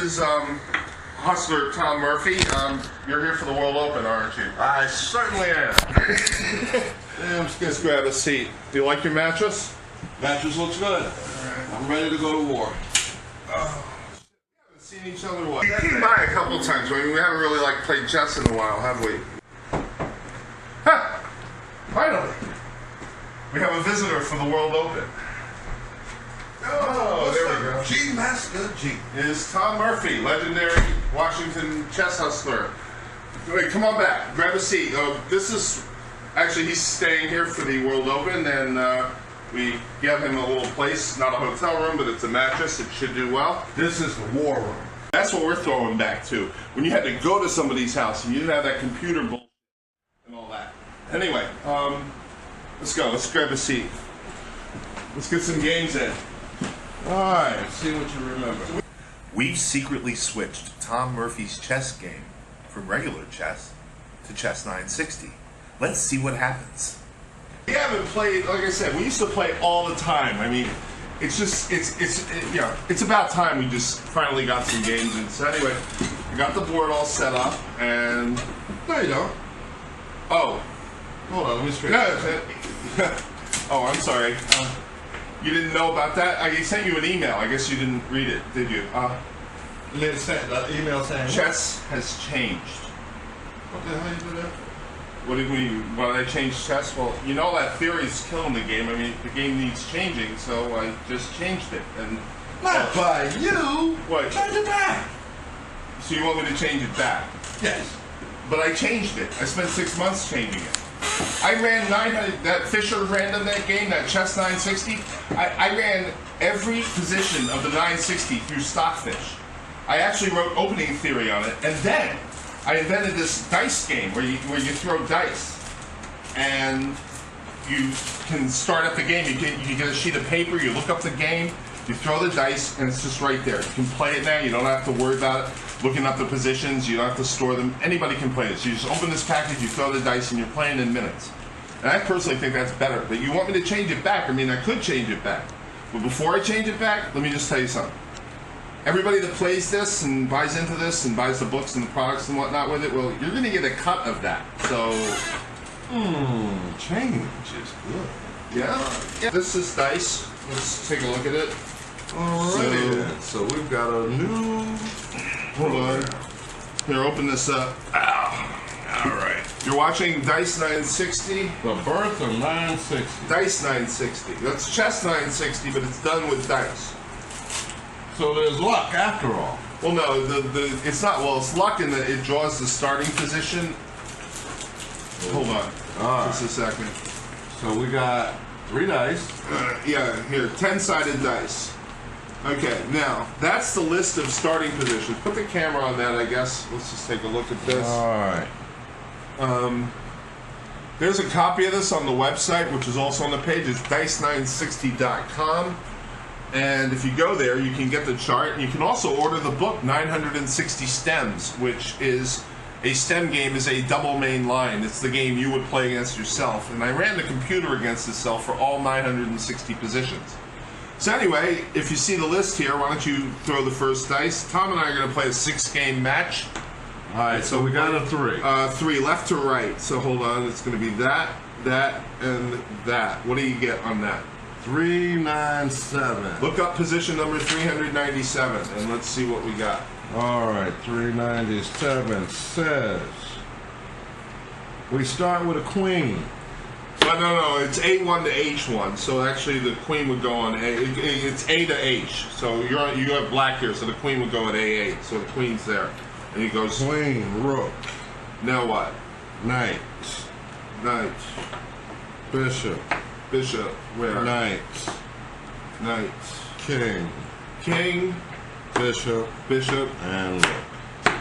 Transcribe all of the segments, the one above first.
is Hustler Tom Murphy. You're here for the World Open, aren't you? I certainly am. I'm just going to grab a seat. Do you like your mattress? Mattress looks good. I'm ready to go to war. We haven't seen each other what? You came by a couple times. I mean, we haven't really played chess in a while, have we? Ha! Finally, we have a visitor for the World Open. Oh, there we go. G Master G. It is Tom Murphy, legendary Washington chess hustler. Wait, come on back. Grab a seat. This is actually he's staying here for the World Open, and we gave him a little place, not a hotel room, but it's a mattress. It should do well. This is the war room. That's what we're throwing back to. When you had to go to somebody's house and you didn't have that computer bullshit and all that. Anyway, let's go. Let's grab a seat. Let's get some games in. Alright, let's see what you remember. We've secretly switched Tom Murphy's chess game from regular chess to Chess 960. Let's see what happens. We haven't played, like I said, we used to play all the time. I mean, it's about time we just finally got some games in. So anyway, I got the board all set up, and No, you don't. oh, Hold on, let me straighten no, oh, I'm sorry. You didn't know about that? I sent you an email. I guess you didn't read it, did you? email saying Chess has changed. what the hell you do that? What did we? Why did I change chess? Well, you know that theory's killing the game. I mean, the game needs changing, so I just changed it. And Not by you. What? Change it back. So you want me to change it back? Yes. But I changed it. I spent 6 months changing it. I ran 900. That Fisher random that game, that Chess 960. I ran every position of the 960 through Stockfish. I actually wrote opening theory on it, and then I invented this dice game where you throw dice, and you can start up the game. You get a sheet of paper. You look up the game. You throw the dice, and it's just right there. You can play it now. You don't have to worry about it. Looking up the positions, you don't have to store them. Anybody can play this. You just open this package, you throw the dice, and you're playing in minutes. And I personally think that's better. But you want me to change it back? I mean, I could change it back. But before I change it back, let me just tell you something. Everybody that plays this and buys into this and buys the books and the products and whatnot with it, well, you're going to get a cut of that. So, Change is good. yeah. This is dice. Let's take a look at it. Alrighty so we've got a new... Hold on. Here, open this up. Ow. Alright. You're watching Dice 960. The birth of 960. Dice 960. That's Chess 960, but it's done with dice. So there's luck after all. Well, no, it's not. Well, it's luck in that it draws the starting position. Hold on. Alright. Just a second. So we got 3 dice. Yeah, here, 10-sided dice. Okay, now, that's the list of starting positions. Put the camera on that, I guess. Let's just take a look at this. Alright. There's a copy of this on the website, which is also on the page. It's dice960.com. And if you go there, you can get the chart. You can also order the book, 960 Stems, which is a stem game, is a double main line. It's the game you would play against yourself. And I ran the computer against itself for all 960 positions. So anyway, if you see the list here, why don't you throw the first dice? Tom and I are going to play a 6-game match. Alright, so we got a 3. 3 left to right. So hold on, it's going to be that, and that. What do you get on that? 397. Look up position number 397, and let's see what we got. Alright, 397 says we start with a queen. But no, it's A1 to H1, so actually the queen would go on A. It's A to H, so you have black here, so the queen would go at A8, so the queen's there. And he goes... Queen, rook. Now what? Knight. Knight. Bishop. Bishop. Where? Knight. Knight. King. King. Bishop. Bishop. And rook.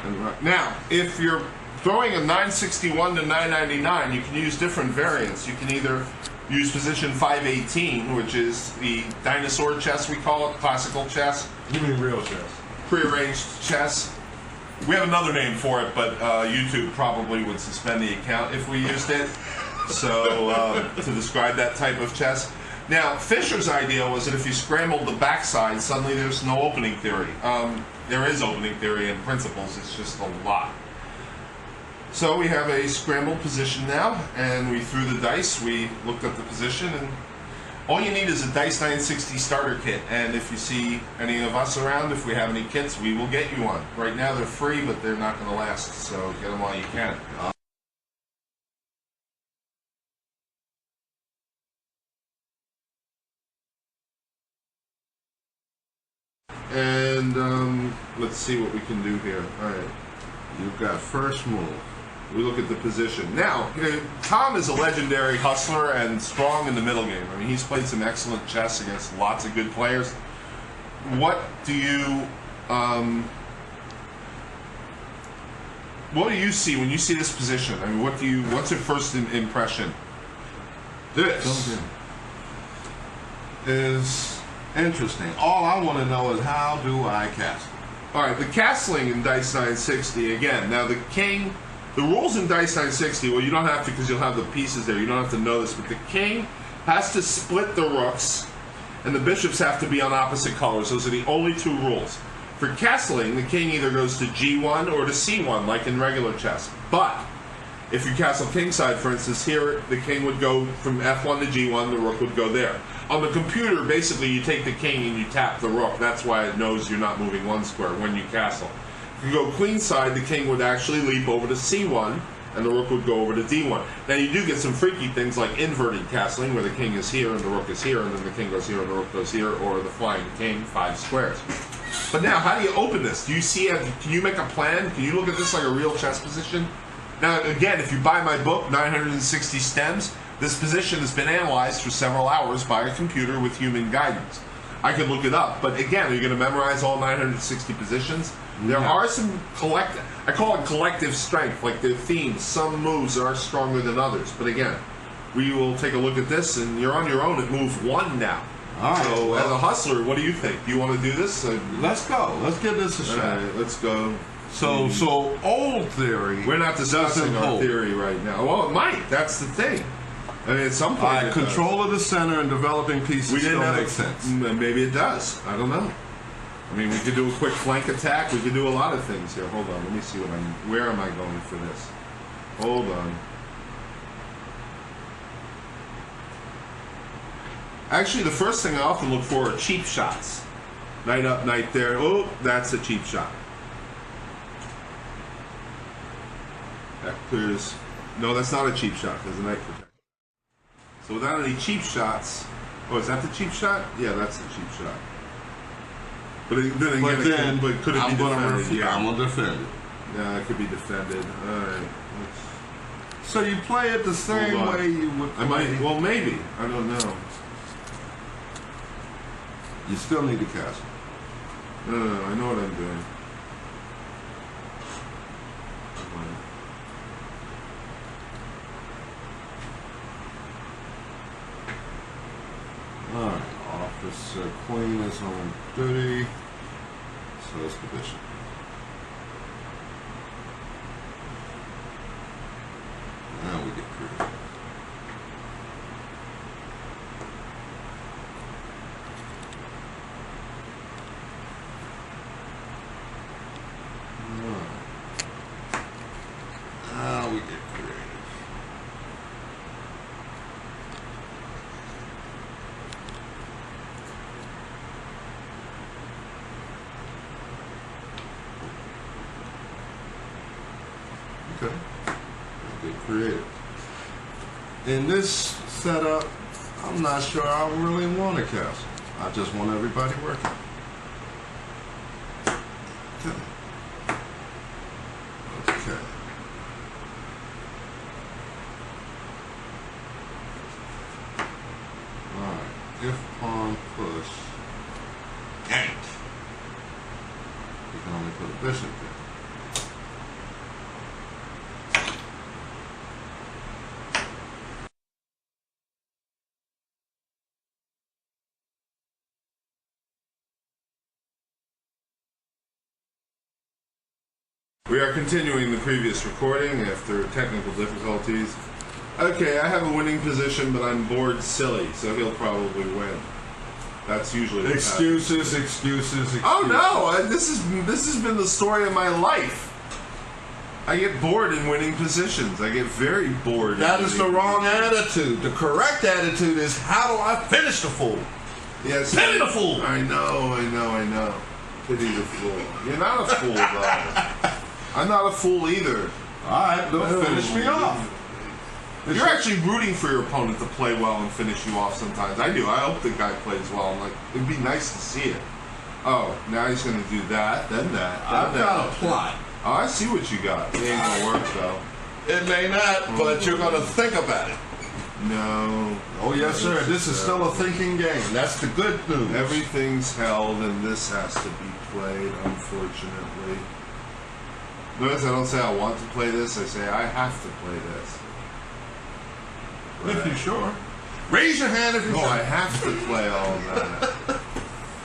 And right. Now, if you're throwing a 961 to 999, you can use different variants. You can either use position 518, which is the dinosaur chess, we call it, classical chess. You mean real chess? Prearranged chess. We have another name for it, but YouTube probably would suspend the account if we used it. So, to describe that type of chess. Now, Fisher's idea was that if you scrambled the backside, suddenly there's no opening theory. there is opening theory and principles. It's just a lot. So we have a scrambled position now, and we threw the dice. We looked up the position, and all you need is a Dice 960 starter kit. And if you see any of us around, if we have any kits, we will get you one. Right now they're free, but they're not going to last. So get them while you can. And let's see what we can do here. All right, You've got first move. we look at the position. Now, Tom is a legendary hustler and strong in the middle game. I mean, he's played some excellent chess against lots of good players. What do you see when you see this position? I mean, what's your first impression? This is interesting. All I want to know is, how do I castle? All right, the castling in Dice 960 again. Now the king, the rules in Dice 960. Well, you don't have to because you'll have the pieces there. You don't have to know this, but the king has to split the rooks, and the bishops have to be on opposite colors. Those are the only two rules. For castling, the king either goes to G1 or to C1, like in regular chess. But if you castle kingside, for instance, here the king would go from F1 to G1, the rook would go there. On the computer, basically, you take the king and you tap the rook. That's why it knows you're not moving one square when you castle. If you go queenside, the king would actually leap over to C1, and the rook would go over to D1. Now, you do get some freaky things like inverted castling, where the king is here and the rook is here, and then the king goes here and the rook goes here, or the flying king, 5 squares. But now, how do you open this? Do you see? Can you make a plan? Can you look at this like a real chess position? Now, again, if you buy my book, 960 Stems, this position has been analyzed for several hours by a computer with human guidance. I could look it up, but again, are you going to memorize all 960 positions? There are some I call it collective strength, like their themes. Some moves are stronger than others, but again, we will take a look at this, and you're on your own at move 1 now. All right. So, as a hustler, what do you think? Do you want to do this? Let's go. Let's give this a shot. All right, let's go. So old theory. We're not discussing our hold. theory right now. Well, it might. That's the thing. I mean, at some point, control of the center and developing pieces still makes sense. Maybe it does. I don't know. I mean, we could do a quick flank attack. We could do a lot of things here. Hold on. Let me see where am I going for this? Hold on. Actually, the first thing I often look for are cheap shots. Knight up, knight there. Oh, that's a cheap shot. That clears. No, that's not a cheap shot. There's a knight protector. So without any cheap shots. Oh, is that the cheap shot? Yeah, that's the cheap shot. But then again, could it be defended? Yeah. I'm going to defend it. Yeah, it could be defended. All right. So you play it the same way you would play. I might. Well, maybe. I don't know. You still need to castle. No, I know what I'm doing. Alright, officer queen is on duty. So is the bishop. Now we get creative. Now we get creative. Okay. Get creative. In this setup, I'm not sure I really want a castle. I just want everybody working. Okay. Okay. Alright. If pawn push yank, you can only put a bishop there. We are continuing the previous recording after technical difficulties. Okay, I have a winning position, but I'm bored silly, so he'll probably win. That's usually what Excuses. Oh no! This has been the story of my life. I get bored in winning positions. I get very bored. That is the wrong attitude. The correct attitude is, how do I finish the fool? Yes. Pity the fool. I know. Pity the fool. You're not a fool, though. I'm not a fool either. All right, don't finish me off. You're actually rooting for your opponent to play well and finish you off sometimes. I do. I hope the guy plays well. I'm like, it'd be nice to see it. Oh, now he's going to do that, then that. I've got a plot. Oh, I see what you got. It ain't going to work, though. It may not, but you're going to think about it. No. Oh, yes, sir. This is still a thinking game. That's the good news. Everything's held, and this has to be played, unfortunately. Notice I don't say I want to play this. I say I have to play this. If you're sure. Raise your hand if you're sure. No, I have to play all of that.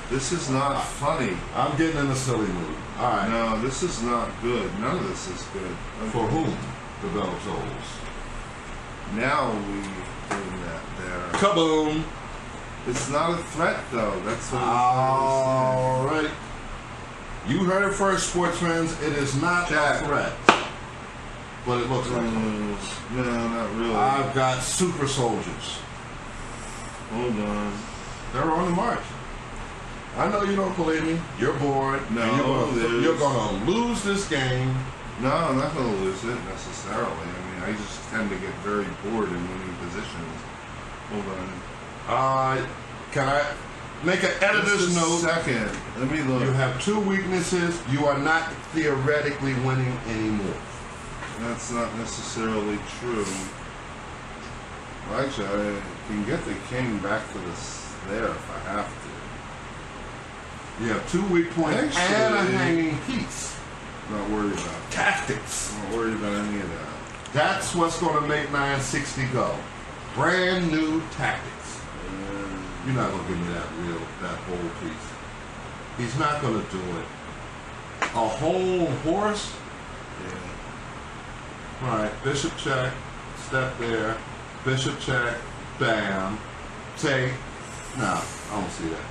This is not funny. I'm getting in a silly mood. All right. No, this is not good. None of this is good. Okay. For whom? The bell tolls. Now we doing that there. Kaboom! It's not a threat, though. That's what all right. You heard it first, sports fans. It is not a threat. But it looks like one. No, not really. I've got super soldiers. Hold on. They're on the march. I know you don't believe me. You're bored. No, you're gonna lose this game. No, I'm not gonna lose it necessarily. I mean, I just tend to get very bored in winning positions. Hold on. Can I make an editor's note? Second. Let me look. You have two weaknesses. You are not theoretically winning anymore. That's not necessarily true. Well, actually, I can get the king back to there if I have to. You have 2 weak points and a hanging piece. Not worried about it. Tactics. Not worried about any of that. That's what's going to make 960 go. Brand new tactics. You're not going to give me that whole piece. He's not going to do it. A whole horse? Yeah. All right, bishop check, step there, bishop check, bam, take. No, I don't see that.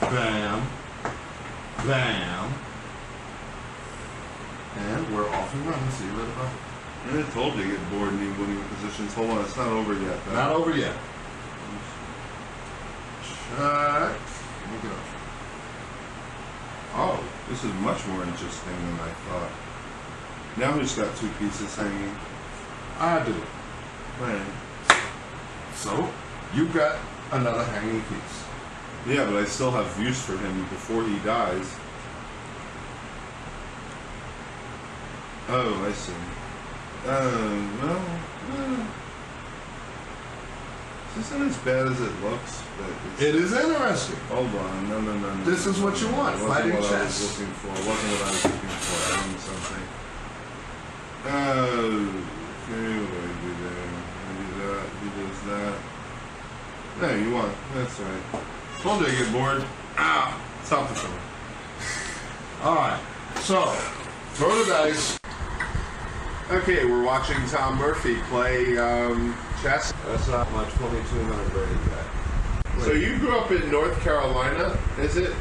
Bam, bam, and we're off and running. See you later, bye. I told you to get bored in these winning positions. Hold on, it's not over yet. Not over yet. Check. Look it up. Oh, this is much more interesting than I thought. Now who's got 2 pieces hanging? I do. Right. So, you got another hanging piece. Yeah, but I still have use for him before he dies. Oh, I see. Well, this isn't as bad as it looks. But it is interesting. Hold on, no. This is what you want, fighting chess. I was looking for. It wasn't what I was looking for. I need something. Okay, what do I do there? I do that, he does that. No, you won. That's right. Told you I get bored. Ah, stop the phone. Alright, so, throw the dice. Okay, we're watching Tom Murphy play chess. That's not my 2200 rating guy. So you grew up in North Carolina, is it?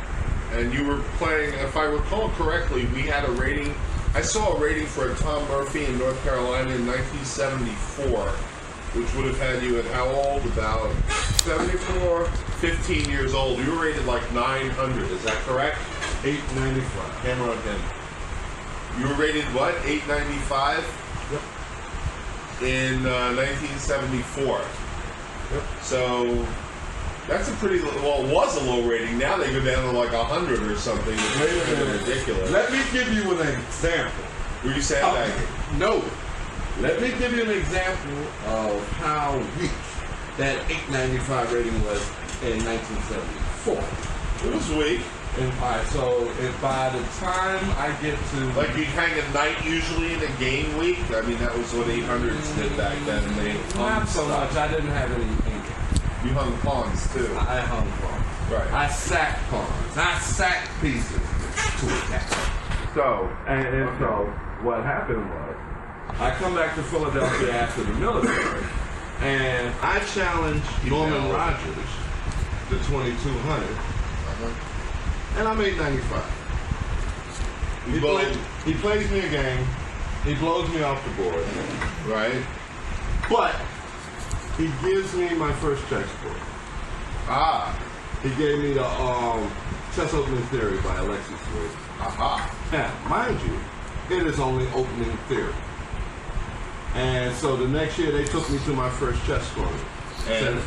And you were playing, if I recall correctly, we had a rating. I saw a rating for a Tom Murphy in North Carolina in 1974, which would have had you at how old? About 74, 15 years old. You were rated like 900, is that correct? 895. Hammer again. You were rated what? 895? Yep. In 1974. Yep. So that's a pretty well. It was a low rating. Now they go down to like 100 or something. It's kind of ridiculous. Let me give you an example. Were you saying that? No. Let me give you an example of how weak that 895 rating was in 1974. It was weak. And so if by the time I get to like you'd hang a knight usually in a game week. I mean that was what 800s did back then. And they not so stuff. much. I didn't have anything. You hung pawns too. I hung pawns. Right. I sacked pawns. I sacked pieces to attack. So so what happened was I come back to Philadelphia after the military, and I challenged Norman Rogers to 2200, and I made 95. He plays me a game. He blows me off the board, right? But he gives me my first textbook. He gave me the Chess Opening Theory by Alexis Swift. Now, mind you, it is only opening theory. And so the next year they took me to my first chess tournament. And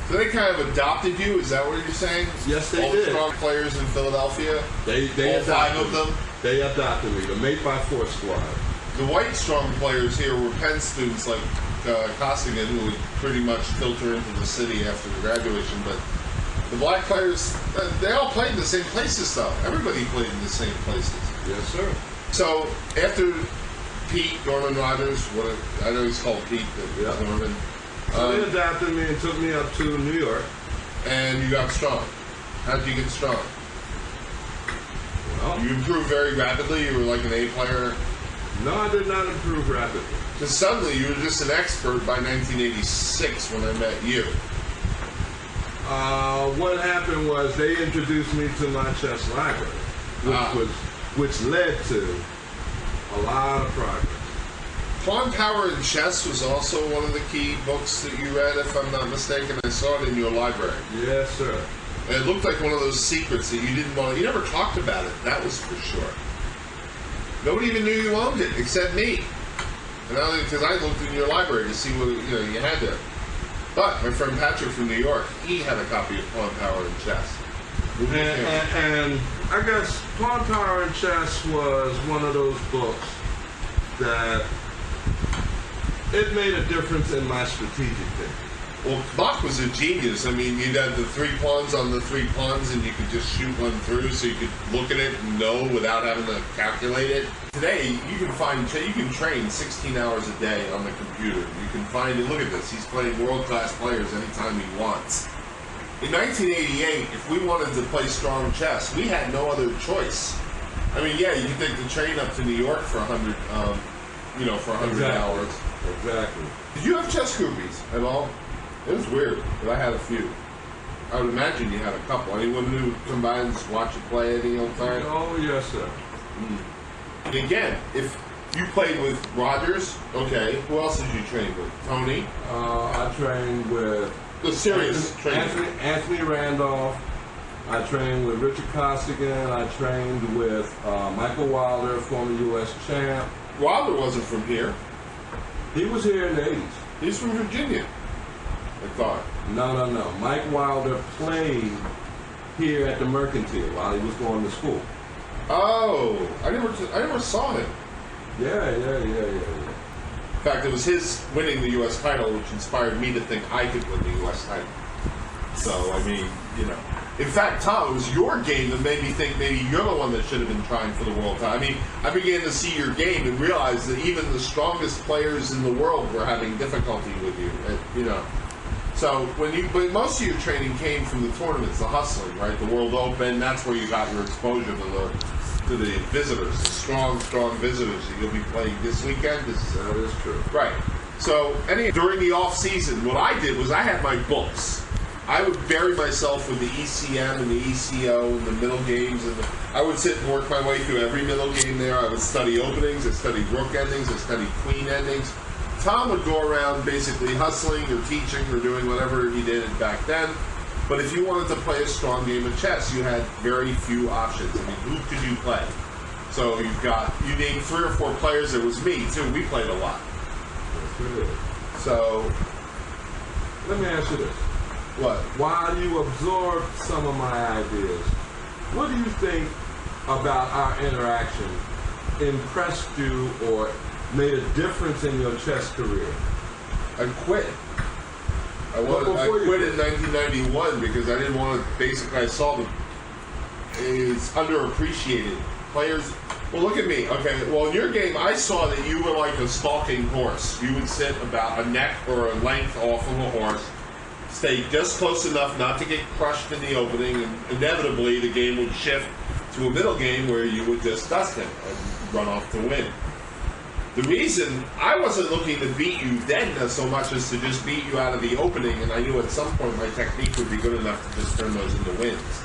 so they kind of adopted you, is that what you're saying? Yes, they All did. the strong players in Philadelphia? They all five of them? They adopted me, the Mate by Four squad. The white strong players here were Penn students like Costigan, who would pretty much filter into the city after the graduation, but the black players, they all played in the same places though. Everybody played in the same places. Yes, sir. So after Pete, Norman Rogers, I know he's called Pete, but yep. Norman. So they adopted me and took me up to New York. And you got strong. How did you get strong? Well, you improved very rapidly. You were like an A player. No, I did not improve rapidly. Because suddenly you were just an expert by 1986 when I met you. What happened was they introduced me to my chess library, which led to a lot of progress. Pawn Power in Chess was also one of the key books that you read, if I'm not mistaken. I saw it in your library. Yes, sir. And it looked like one of those secrets that you didn't want to... You never talked about it, that was for sure. Nobody even knew you owned it, except me. And because I looked in your library to see what you had there. But my friend Patrick from New York, he had a copy of Pawn Power in Chess. And I guess Pawn Power in Chess was one of those books that it made a difference in my strategic thinking. Well, Bach was a genius. I mean, you'd have the 3 pawns on the 3 pawns, and you could just shoot one through, so you could look at it and know without having to calculate it. Today, you can train 16 hours a day on the computer. You can find it. Look at this. He's playing world-class players anytime he wants. In 1988, if we wanted to play strong chess, we had no other choice. I mean, yeah, you could take the train up to New York for 100 hours. Exactly. Did you have chess groupies at all? It was weird, but I had a few. I would imagine you had a couple. Anyone who come by and just watch you play any old time? Oh, yes, sir. And again, if you played with Rogers, okay, who else did you train with? Tony? I trained with... The serious training. Anthony Randolph. I trained with Richard Costigan. I trained with Michael Wilder, former U.S. champ. Wilder wasn't from here. He was here in the 80s. He's from Virginia, I thought. No. Mike Wilder played here at the Mercantile while he was going to school. Oh, I never saw him. Yeah. In fact, it was his winning the U.S. title which inspired me to think I could win the U.S. title. So, I mean, In fact, Tom, it was your game that made me think maybe you're the one that should have been trying for the world title. I mean, I began to see your game and realize that even the strongest players in the world were having difficulty with you. So but most of your training came from the tournaments, the hustling, right? The World Open. That's where you got your exposure to the visitors, the strong visitors that you'll be playing this weekend. That is true. Right. So during the off season, what I did was I had my books. I would bury myself with the ECM and the ECO and the middle games, and I would sit and work my way through every middle game there. I would study openings, I studied rook endings, I studied queen endings. Tom would go around basically hustling or teaching or doing whatever he did back then. But if you wanted to play a strong game of chess, you had very few options. I mean, who could you play? So you named 3 or 4 players. There was me too. We played a lot. That's good. So let me ask you this. What? While you absorbed some of my ideas, what do you think about our interaction impressed you or made a difference in your chess career? I quit. I quit in 1991 because I didn't want to. Basically, I saw it's underappreciated players. Well, look at me. Okay. Well, in your game, I saw that you were like a stalking horse. You would sit about a neck or a length off of a horse. Stay just close enough not to get crushed in the opening, and inevitably the game would shift to a middle game where you would just dust him and run off to win. The reason I wasn't looking to beat you then so much as to just beat you out of the opening, and I knew at some point my technique would be good enough to just turn those into wins.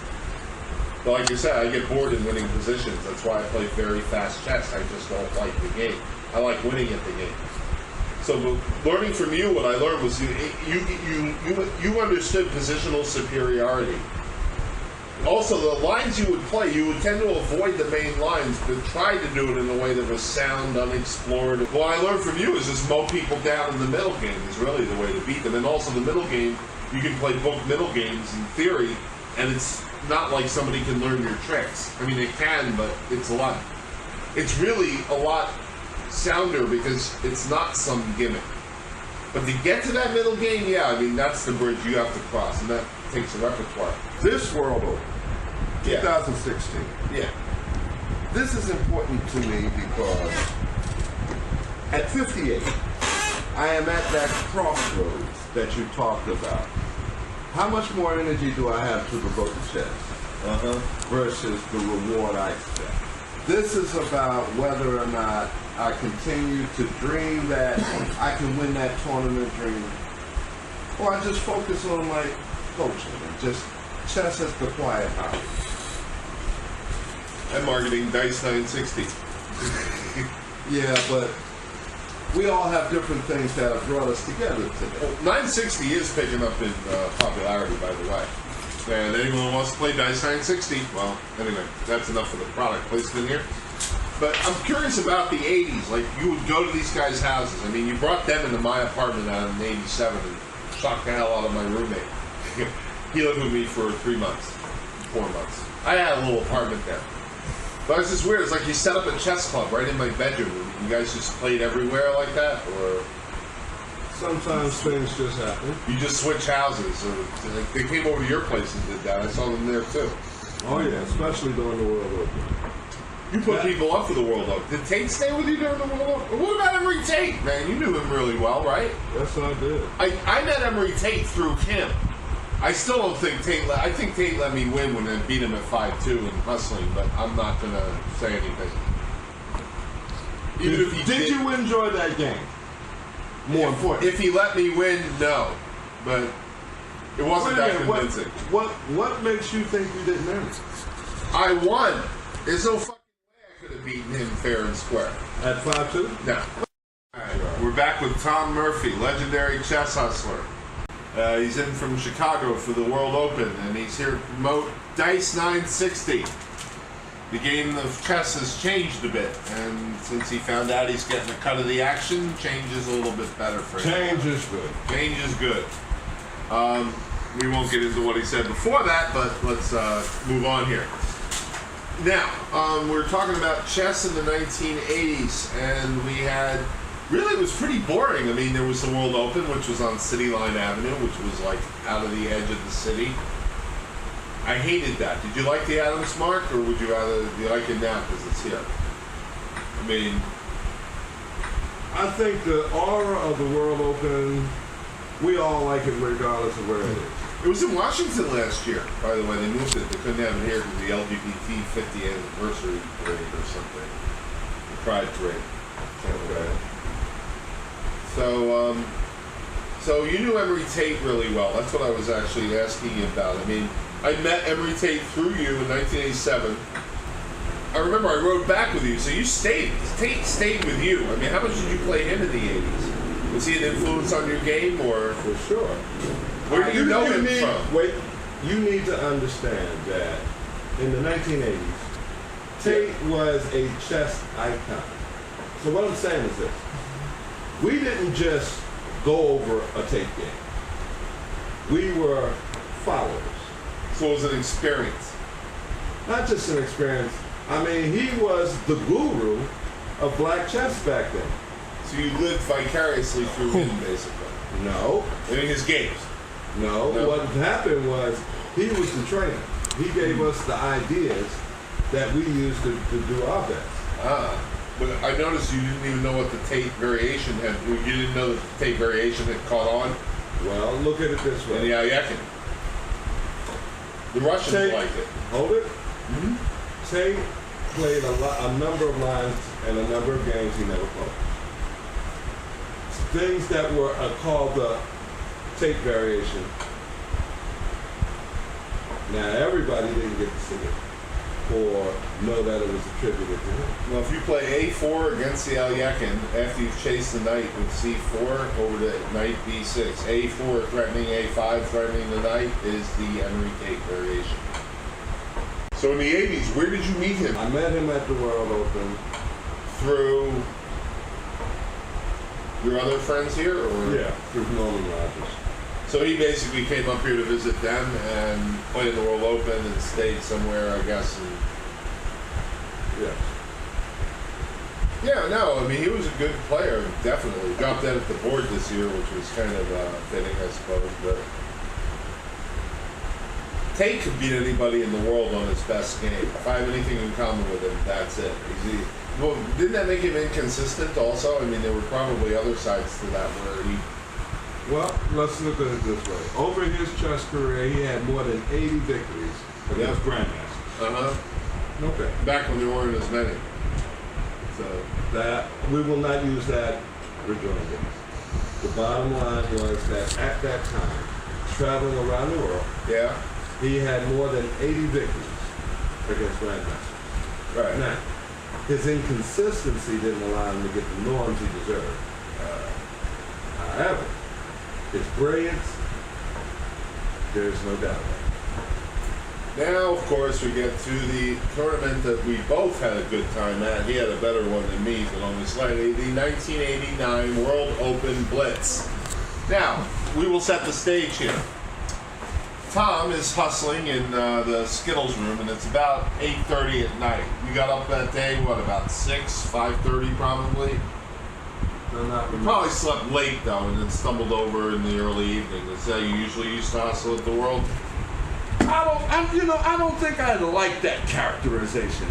But like you said, I get bored in winning positions. That's why I play very fast chess. I just don't like the game. I like winning at the game. So learning from you, what I learned was you understood positional superiority. Also, the lines you would play, you would tend to avoid the main lines, but try to do it in a way that was sound, unexplored. What I learned from you is just mow people down in the middle game is really the way to beat them. And also the middle game, you can play both middle games in theory, and it's not like somebody can learn your tricks. I mean, they can, but it's really a lot sounder because it's not some gimmick. But to get to that middle game, yeah, I mean, that's the bridge you have to cross, and that takes a repertoire. This World Open, 2016. Yeah. This is important to me because at 58, I am at that crossroads that you talked about. How much more energy do I have to devote to chess versus the reward I expect? This is about whether or not I continue to dream that I can win that tournament dream, or I just focus on my coaching and just chess as the quiet hobby. I'm marketing Dice 960. Yeah, but we all have different things that have brought us together today. Well, 960 is picking up in popularity, by the way. And anyone who wants to play Dice 960, well, anyway, that's enough for the product placement here. But I'm curious about the 80s. Like, you would go to these guys' houses. I mean, you brought them into my apartment out in 87 and shocked the hell out of my roommate. He lived with me for 3 months, 4 months. I had a little apartment there. But it's just weird. It's like you set up a chess club right in my bedroom. You guys just played everywhere like that? Or sometimes things just happen. You just switch houses. Or they came over to your place and did that. I saw them there, too. Oh, yeah, especially during the World Open. You put people up for the World Open. Did Tate stay with you during the World Open? What about Emery Tate, man? You knew him really well, right? Yes, I did. I met Emery Tate through him. I still don't think Tate... I think Tate let me win when I beat him at 5-2 in hustling, but I'm not going to say anything. Even if he did you enjoy that game? More important. If he let me win, no. But it wasn't that convincing. What makes you think you didn't earn it? I won. There's no fucking way I could have beaten him fair and square. At 5-2? No. Alright, we're back with Tom Murphy, legendary chess hustler. He's in from Chicago for the World Open, and he's here to promote Dice 960. The game of chess has changed a bit, and since he found out he's getting a cut of the action, change is a little bit better for him. Change is good. Change is good. We won't get into what he said before that, but let's move on here. Now, we're talking about chess in the 1980s, and we had... Really, it was pretty boring. I mean, there was the World Open, which was on City Line Avenue, which was, like, out of the edge of the city. I hated that. Did you like the Adams Mark, or would you rather... Do you like it now because it's here? I mean... I think the aura of the World Open, we all like it regardless of where it is. It was in Washington last year, by the way. They moved it. They couldn't have it here because the LGBT 50th anniversary parade or something. The Pride Parade. Okay. So you knew Emery Tate really well. That's what I was actually asking you about. I mean, I met Emery Tate through you in 1987. I remember I rode back with you, so you stayed. Tate stayed with you. I mean, how much did you play him in the 80s? Was he an influence on your game, or? For sure. Where do you know him from? Wait, you need to understand that in the 1980s, Tate was a chess icon. So what I'm saying is this. We didn't just go over a Tate game. We were followers. So it was an experience. Not just an experience. I mean, he was the guru of black chess back then. So you lived vicariously through him, basically. No. In his games. No. What happened was he was the trainer. He gave us the ideas that we used to do our best. Ah. But I noticed you didn't even know what the Tate variation had. You didn't know that the Tate variation had caught on. Well, look at it this way. In the Ayakin. The Russians liked it. Hold it. Mm-hmm. Tate played a number of lines and a number of games he never played. things that were called the tape variation. Now everybody didn't get to see it or know that it was attributed to him. Well, if you play A4 against the Alyakin after you've chased the knight with C4 over to knight B6, A4 threatening A5 threatening the knight is the Enrique variation. So in the 80s, where did you meet him? I met him at the World Open. Through your other friends here? Or? Yeah, through Norman Rogers. So he basically came up here to visit them and played in the World Open and stayed somewhere, I guess. Yeah. Yeah, no, I mean, he was a good player, definitely. Dropped out at the board this year, which was kind of fitting, I suppose. But Tate could beat anybody in the world on his best game. If I have anything in common with him, that's it. Well, didn't that make him inconsistent also? I mean, there were probably other sides to that where he... Well, let's look at it this way. Over his chess career, he had more than 80 victories against grandmasters. Uh-huh. Okay. Back when there weren't as many. So that we will not use that rejoinder. The bottom line was that at that time, traveling around the world, yeah, he had more than 80 victories against grandmasters. right. Now, his inconsistency didn't allow him to get the norms he deserved. However, his brilliance, there's no doubt about it. Now, of course, we get to the tournament that we both had a good time at. He had a better one than me, but only slightly. The 1989 World Open Blitz. Now, we will set the stage here. Tom is hustling in the Skittles room, and it's about 8:30 at night. You got up that day, what, about 5:30 probably? You probably slept late, though, and then stumbled over in the early evening. Is that you usually used to hustle at the World? I don't think I like that characterization.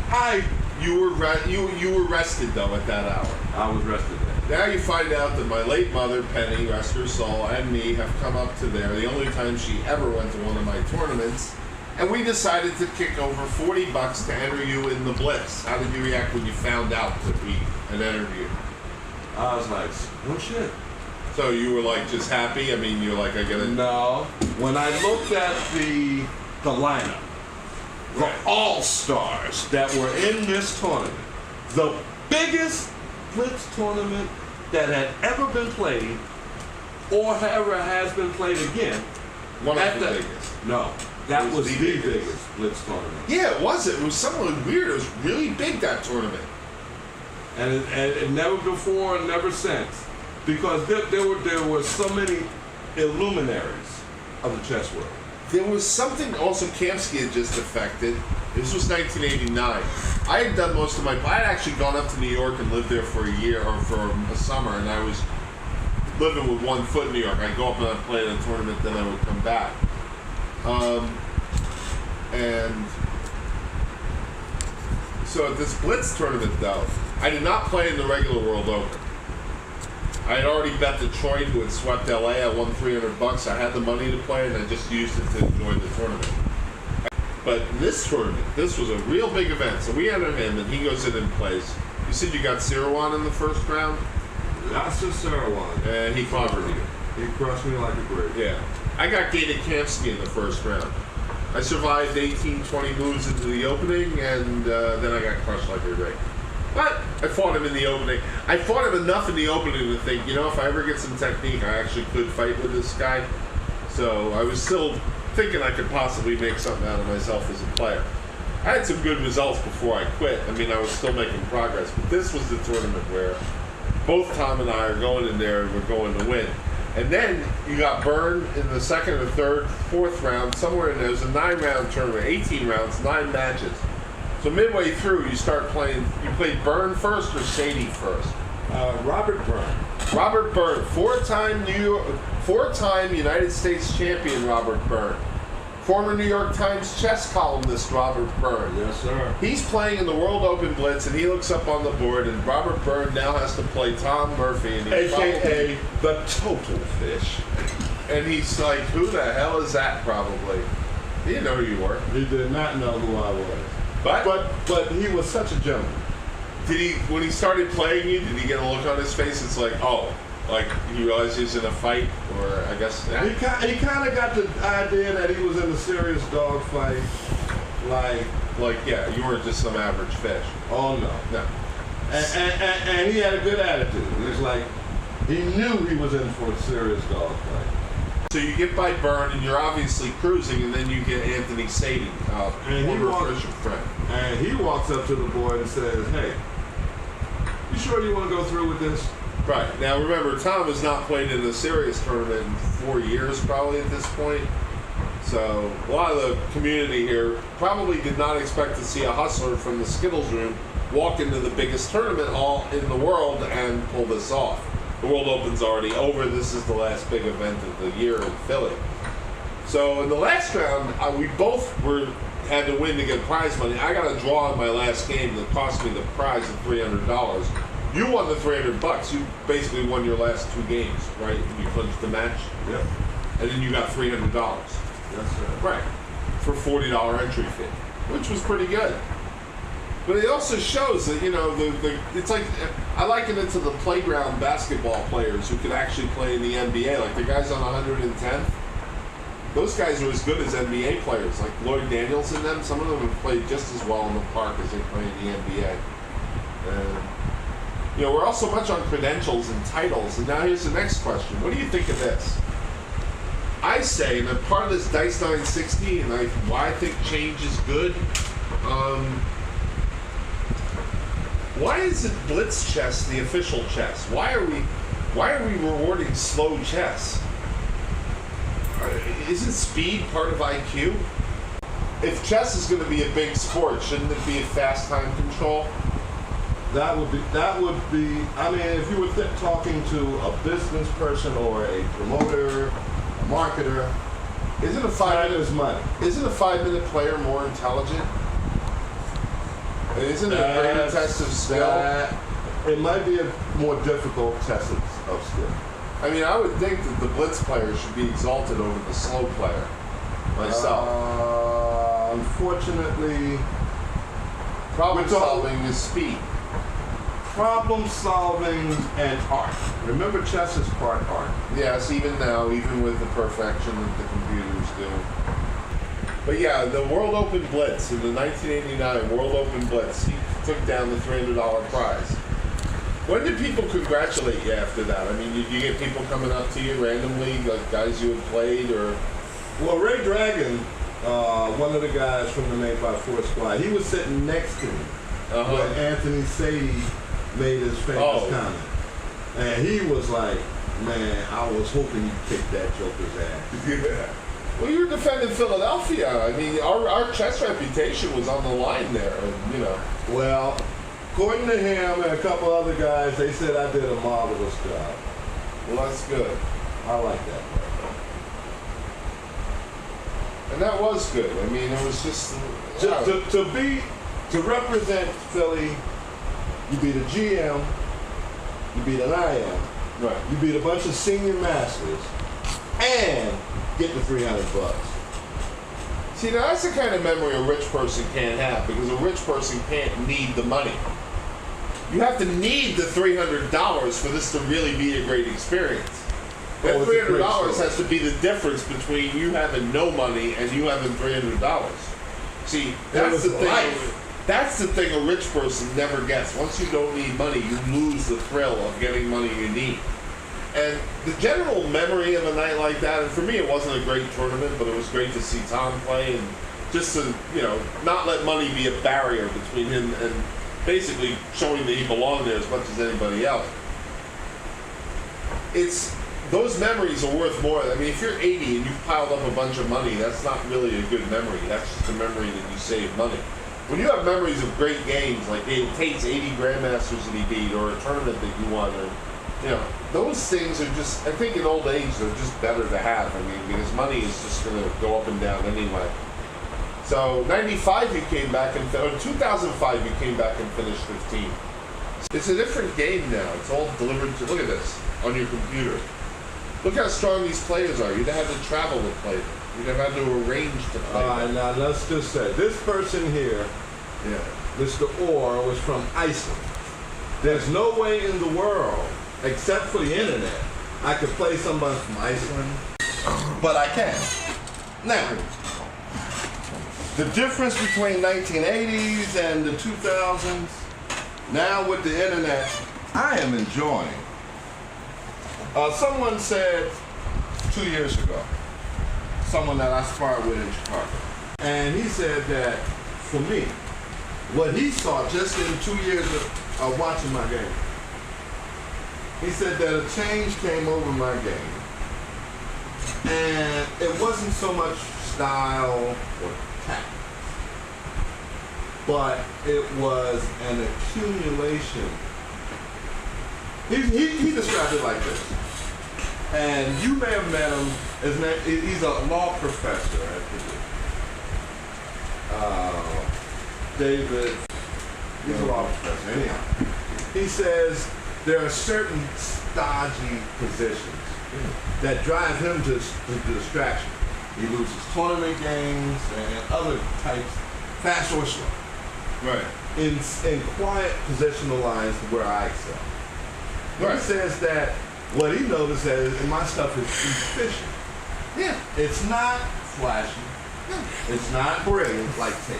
You were rested, though, at that hour. I was rested then. Now you find out that my late mother, Penny, rest her soul, and me have come up to there, the only time she ever went to one of my tournaments, and we decided to kick over $40 to enter you in the Blitz. How did you react when you found out that we had entered you? I was like, oh shit. So you were like just happy? I mean, you were like, I get it. No. When I looked at the lineup, the all-stars that were in this tournament, the biggest Blitz tournament that had ever been played or ever has been played again. One of the biggest. No, that was the biggest Blitz tournament. Yeah, it was. It was something weird. It was really big, that tournament. And it never before and never since. Because there were so many luminaries of the chess world. There was something also Kamsky had just affected. This was 1989. I had done most of my... I had actually gone up to New York and lived there for a year, or for a summer, and I was living with one foot in New York. I'd go up and I'd play in a tournament, then I would come back. And so at this Blitz tournament, though, I did not play in the regular World Open. I had already bet Detroit, who had swept LA. I won $300. I had the money to play, and I just used it to enjoy the tournament. But this tournament, this was a real big event. So we enter him, and he goes in and plays. You said you got 0-1 in the first round? That's just 0-1. And he covered you. He crushed me like a grape. Yeah. I got gated Kamsky in the first round. I survived 18, 20 moves into the opening, and then I got crushed like a grape. But I fought him in the opening. I fought him enough in the opening to think, if I ever get some technique, I actually could fight with this guy. So I was still thinking I could possibly make something out of myself as a player. I had some good results before I quit. I mean, I was still making progress. But this was the tournament where both Tom and I are going in there and we're going to win. And then you got burned in the second or third, fourth round, somewhere in there. It was a 9-round tournament, 18 rounds, 9 matches. So midway through, you start playing. You played Byrne first or Sadie first? Robert Byrne. Robert Byrne, four-time United States champion Robert Byrne, former New York Times chess columnist Robert Byrne. Yes, sir. He's playing in the World Open Blitz, and he looks up on the board, and Robert Byrne now has to play Tom Murphy, and AKA the Total Fish. And he's like, "Who the hell is that?" Probably. He didn't know who you were. He did not know who I was. But he was such a gentleman. Did he, when he started playing you, did he get a look on his face? It's like, oh, Like he realized he was in a fight, or I guess He kind of got the idea that he was in a serious dog fight. like yeah, you weren't just some average fish. Oh no. No. And he had a good attitude. He was like, he knew he was in for a serious dog fight. So you get by Byrne, and you're obviously cruising, and then you get Anthony Sadie, And he former walked- Christian friend. And he walks up to the boy and says, "Hey, you sure you want to go through with this?" Right. Now remember, Tom has not played in a serious tournament in 4 years probably at this point. So a lot of the community here probably did not expect to see a hustler from the Skittles room walk into the biggest tournament all in the world and pull this off. The World Open's already over. This is the last big event of the year in Philly. So in the last round, we both had to win to get prize money. I got a draw in my last game that cost me the prize of $300. You won the $300. You basically won your last 2 games, right? You clinched the match. Yep. And then you got $300. Yes, sir. Right. For $40 entry fee, which was pretty good. But it also shows that, you know, it's like, I liken it to the playground basketball players who could actually play in the NBA. Like the guys on 110th, those guys are as good as NBA players. Like Lloyd Daniels and them, some of them have played just as well in the park as they play in the NBA. And, you know, we're also much on credentials and titles. And now here's the next question. What do you think of this? I say, and I'm part of this Dice 960, and why I think change is good. Why is it blitz chess the official chess? Why are we rewarding slow chess? Isn't speed part of IQ? If chess is going to be a big sport, shouldn't it be a fast time control? That would be. I mean, if you were talking to a business person or a promoter, a marketer, Isn't a time is money. Isn't a 5-minute player more intelligent? Isn't it a greater test of skill? It might be a more difficult test of skill. I mean, I would think that the blitz player should be exalted over the slow player. Myself. Unfortunately, Problem solving is speed. problem solving and art. Remember, chess is part art. Yes, even now, even with the perfection that the computers do. But yeah, the World Open Blitz, in the 1989 World Open Blitz, he took down the $300 prize. When did people congratulate you after that? I mean, did you get people coming up to you randomly, like guys you had played, or? Well, Ray Dragon, one of the guys from the 8x4 squad, he was sitting next to me when Anthony Sadie made his famous comment. And he was like, "Man, I was hoping you'd kick that joker's ass." Yeah. Well, you were defending Philadelphia. I mean, our chess reputation was on the line there, and, you know. Well, according to him and a couple other guys, they said I did a marvelous job. Well, that's good. I like that. And that was good. I mean, it was just... To represent Philly, you beat a GM, you beat an IM, Right. you beat a bunch of senior masters, and get the $300. See, now that's the kind of memory a rich person can't have, because a rich person can't need the money. You have to need the $300 for this to really be a great experience. That Oh, it's a great $300 story. has to be the difference between you having no money and you having $300. See, that's was the thing. life. That's the thing a rich person never gets. Once you don't need money, you lose the thrill of getting money you need. And the general memory of a night like that, and for me it wasn't a great tournament, but it was great to see Tom play and just to, you know, not let money be a barrier between him and basically showing that he belonged there as much as anybody else. Those memories are worth more. I mean, if you're 80 and you've piled up a bunch of money, that's not really a good memory. That's just a memory that you saved money. When you have memories of great games, like Tate's 80 Grandmasters that he beat, or a tournament that you won, or, you know, those things are just, I think in old age, they're just better to have. I mean, because money is just going to go up and down anyway. So, 95 you came back and, or 2005 you came back and finished 15. It's a different game now. It's all delivered to, look at this, on your computer. Look how strong these players are. You'd have to travel to play them. You'd have had to arrange to play All right, them. now let's just say, this person here, Yeah. Mr. Orr, was from Iceland. There's no way in the world except for the internet. I could play somebody from Iceland, but I can't. Now, the difference between 1980s and the 2000s, now with the internet, I am enjoying. Someone said 2 years ago, someone that I sparred with in Chicago, and he said that for me, what he saw just in 2 years of watching my game, he said that a change came over my game, and it wasn't so much style or tactics, but it was an accumulation. He described it like this, and you may have met him. His name, he's a law professor at Purdue. David, he's a law professor. Anyhow, he says there are certain stodgy positions that drive him to distraction. He loses tournament games and other types, fast or slow. Right. In quiet positional lines where I excel. Right. He says that what he noticed is my stuff is efficient. Yeah. It's not flashy. It's not brilliant like tape.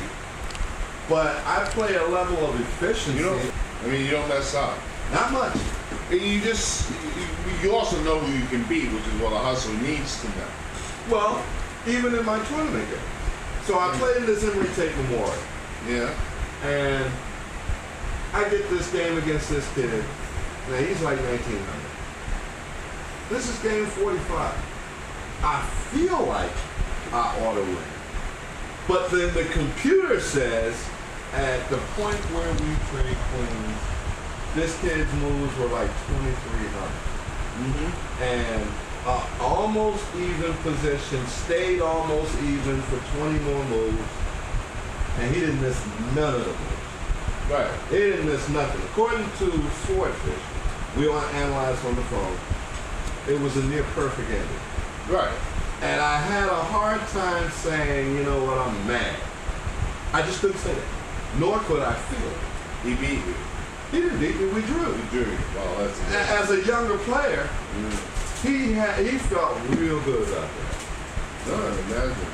But I play a level of efficiency. You don't mess up. Not much. And you also know who you can beat, which is what a hustler needs to know. Well, even in my tournament game. So I played this Emory Tate Memorial. Yeah. And I get this game against this kid. Now he's like 1900. This is game 45. I feel like I ought to win. But then the computer says at the point where we trade queens, this kid's moves were like 2,300. And almost even position, stayed almost even for 20 more moves. And he didn't miss none of the moves. Right. He didn't miss nothing. According to Swordfish, we analyzed on the phone, it was a near perfect ending. Right. And I had a hard time saying, you know what, I'm mad. I just couldn't say that. Nor could I feel it. He beat you. He didn't beat me, we drew. You drew. Well, that's As a younger player, he felt real good about that. No, I imagine.